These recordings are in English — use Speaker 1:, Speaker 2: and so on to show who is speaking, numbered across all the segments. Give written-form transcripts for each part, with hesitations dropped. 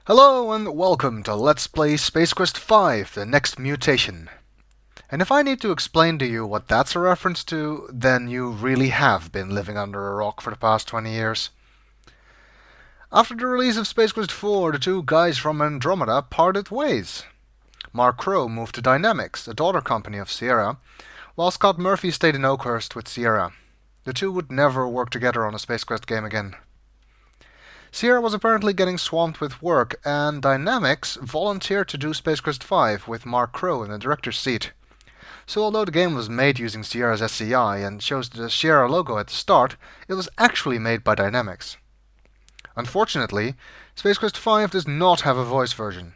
Speaker 1: Hello and welcome to Let's Play Space Quest 5, The Next Mutation. And if I need to explain to you what that's a reference to, then you really have been living under a rock for the past 20 years. After the release of Space Quest 4, the two guys from Andromeda parted ways. Mark Crow moved to Dynamics, a daughter company of Sierra, while Scott Murphy stayed in Oakhurst with Sierra. The two would never work together on a Space Quest game again. Sierra was apparently getting swamped with work, and Dynamics volunteered to do Space Quest 5 with Mark Crow in the director's seat. So although the game was made using Sierra's SCI and shows the Sierra logo at the start, it was actually made by Dynamics. Unfortunately, Space Quest 5 does not have a voice version.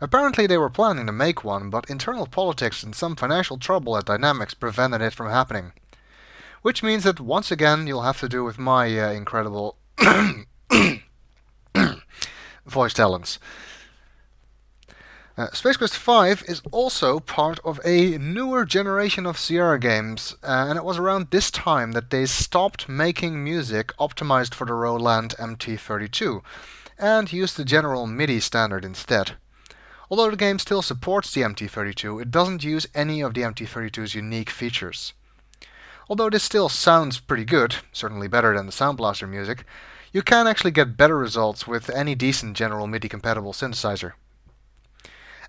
Speaker 1: Apparently they were planning to make one, but internal politics and some financial trouble at Dynamics prevented it from happening. Which means that once again you'll have to do with my incredible voice talents. Space Quest 5 is also part of a newer generation of Sierra games, and it was around this time that they stopped making music optimized for the Roland MT32 and used the general MIDI standard instead. Although the game still supports the MT32, it doesn't use any of the MT32's unique features. Although this still sounds pretty good, certainly better than the Sound Blaster music, you can actually get better results with any decent general MIDI-compatible synthesizer.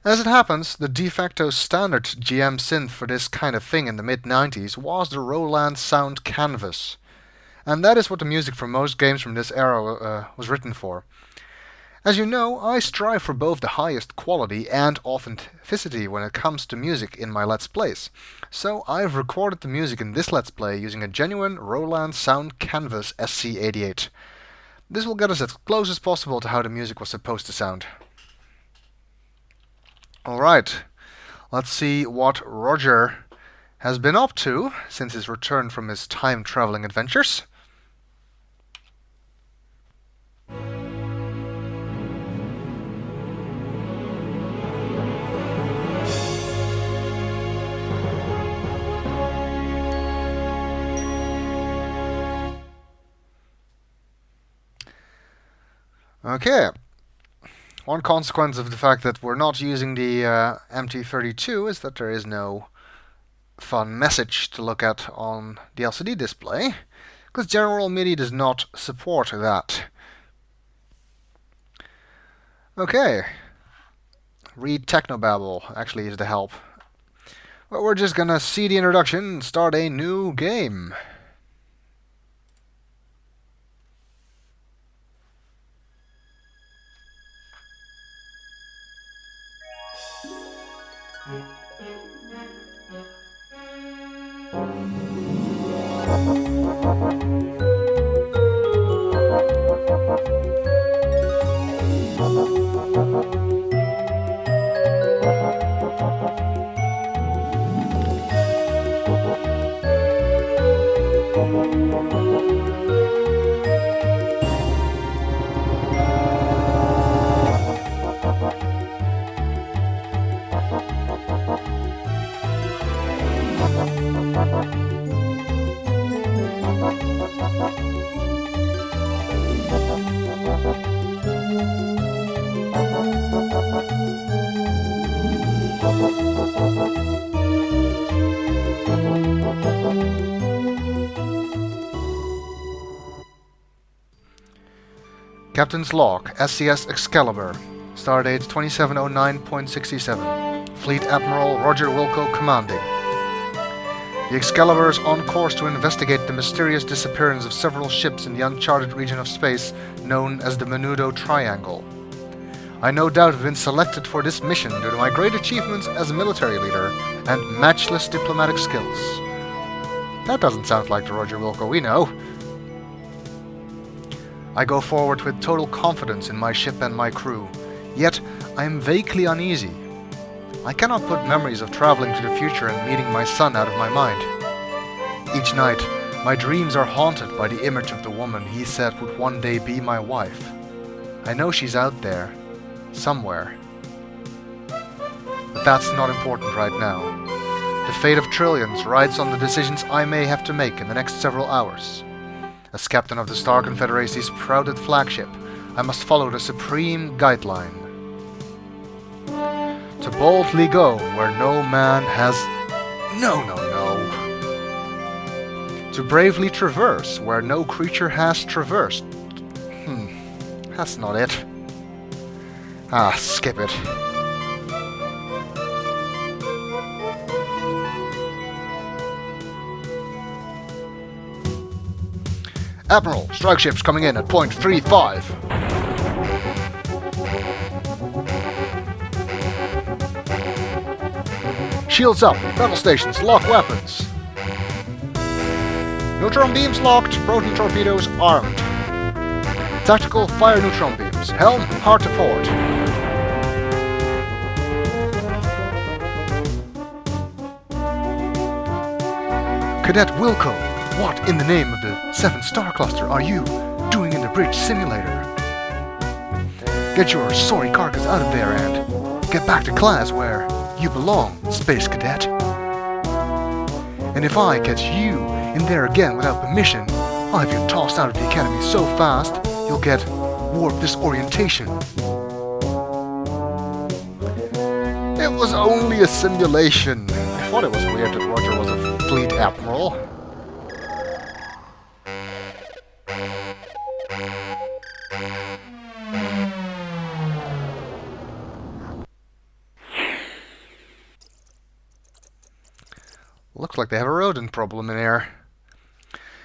Speaker 1: As it happens, the de facto standard GM synth for this kind of thing in the mid-90s was the Roland Sound Canvas. And that is what the music for most games from this era was written for. As you know, I strive for both the highest quality and authenticity when it comes to music in my Let's Plays. So I've recorded the music in this Let's Play using a genuine Roland Sound Canvas SC-88. This will get us as close as possible to how the music was supposed to sound. Alright, let's see what Roger has been up to since his return from his time-traveling adventures. Okay. One consequence of the fact that we're not using the MT32 is that there is no fun message to look at on the LCD display, because General MIDI does not support that. Okay. Read Technobabble actually is the help. But we're just gonna see the introduction and start a new game. Captain's Log, SCS Excalibur, Stardate 2709.67, Fleet Admiral Roger Wilco commanding. The Excalibur is on course to investigate the mysterious disappearance of several ships in the uncharted region of space known as the Menudo Triangle. I no doubt have been selected for this mission due to my great achievements as a military leader and matchless diplomatic skills. That doesn't sound like the Roger Wilco we know. I go forward with total confidence in my ship and my crew, yet I am vaguely uneasy. I cannot put memories of traveling to the future and meeting my son out of my mind. Each night, my dreams are haunted by the image of the woman he said would one day be my wife. I know she's out there, somewhere. But that's not important right now. The fate of trillions rides on the decisions I may have to make in the next several hours. As captain of the Star Confederacy's proudest flagship, I must follow the supreme guideline. To boldly go where no man has... No. To bravely traverse where no creature has traversed. That's not it. Skip it. Admiral, strike ships coming in at point 35. Shields up, battle stations, lock weapons. Neutron beams locked, proton torpedoes armed. Tactical fire neutron beams, helm hard to port. Cadet Wilco, what in the name of the 7-star cluster are you doing in the bridge simulator? Get your sorry carcass out of there and get back to class where you belong, Space Cadet. And if I catch you in there again without permission, I'll have you tossed out of the academy so fast you'll get warp disorientation. It was only a simulation. I thought it was weird that Roger was a fleet admiral. Looks like they have a rodent problem in here.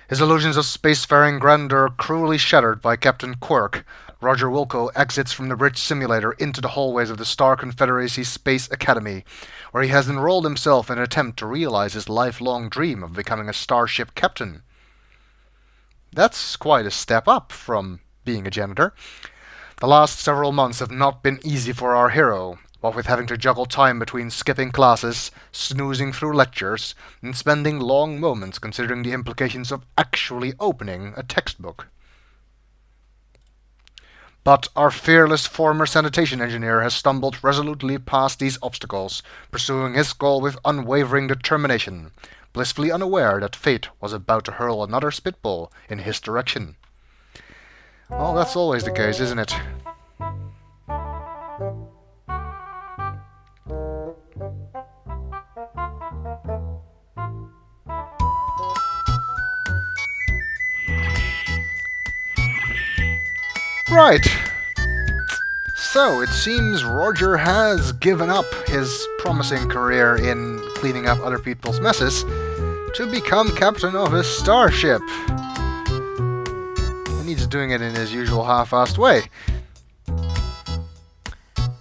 Speaker 1: His illusions of spacefaring grandeur cruelly shattered by Captain Quirk, Roger Wilco exits from the bridge simulator into the hallways of the Star Confederacy Space Academy, where he has enrolled himself in an attempt to realize his lifelong dream of becoming a starship captain. That's quite a step up from being a janitor. The last several months have not been easy for our hero, what with having to juggle time between skipping classes, snoozing through lectures, and spending long moments considering the implications of actually opening a textbook. But our fearless former sanitation engineer has stumbled resolutely past these obstacles, pursuing his goal with unwavering determination, blissfully unaware that fate was about to hurl another spitball in his direction. Well, that's always the case, isn't it? Right. So, it seems Roger has given up his promising career in cleaning up other people's messes to become captain of his starship. And he's doing it in his usual half-assed way.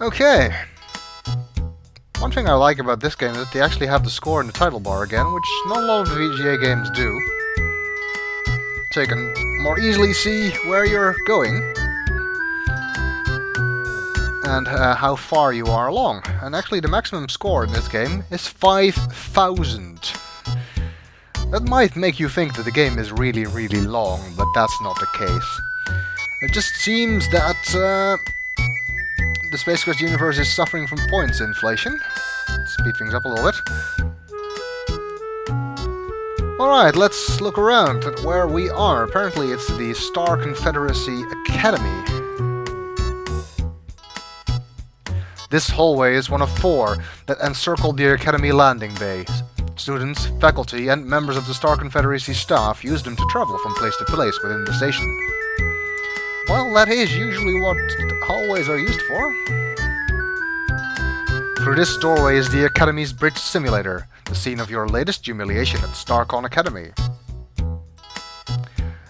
Speaker 1: Okay. One thing I like about this game is that they actually have the score in the title bar again, which not a lot of VGA games do. So you can more easily see where you're going and how far you are along. And actually the maximum score in this game is 5,000. That might make you think that the game is really, really long, but that's not the case. It just seems that the Space Quest universe is suffering from points inflation. Let's speed things up a little bit. Alright, let's look around at where we are. Apparently it's the Star Confederacy Academy. This hallway is one of 4 that encircle the Academy landing bay. Students, faculty, and members of the Star Confederacy staff use them to travel from place to place within the station. Well, that is usually what hallways are used for. Through this doorway is the Academy's bridge simulator, the scene of your latest humiliation at StarCon Academy.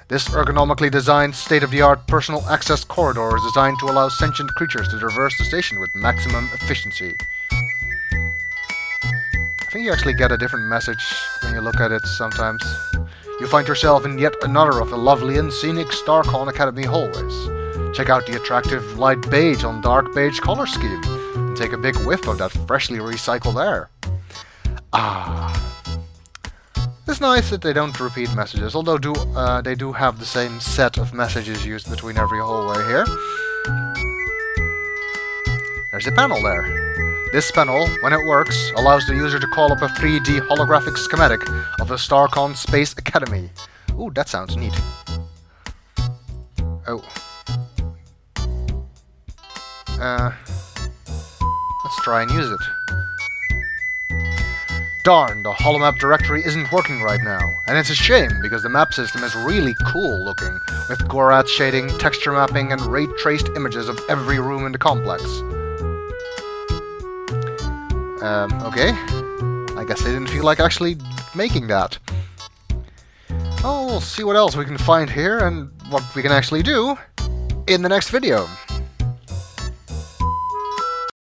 Speaker 1: This ergonomically designed, state-of-the-art personal access corridor is designed to allow sentient creatures to traverse the station with maximum efficiency. I think you actually get a different message when you look at it sometimes. You find yourself in yet another of the lovely and scenic StarCon Academy hallways. Check out the attractive light beige on dark beige color scheme, and take a big whiff of that freshly recycled air. It's nice that they don't repeat messages, although they do have the same set of messages used between every hallway here. There's a panel there. This panel, when it works, allows the user to call up a 3D holographic schematic of the StarCon Space Academy. Ooh, that sounds neat. Oh. let's try and use it. Darn, the holomap directory isn't working right now, and it's a shame because the map system is really cool looking, with Gorat shading, texture mapping, and ray-traced images of every room in the complex. Okay. I guess they didn't feel like actually making that. Oh, we'll see what else we can find here and what we can actually do in the next video.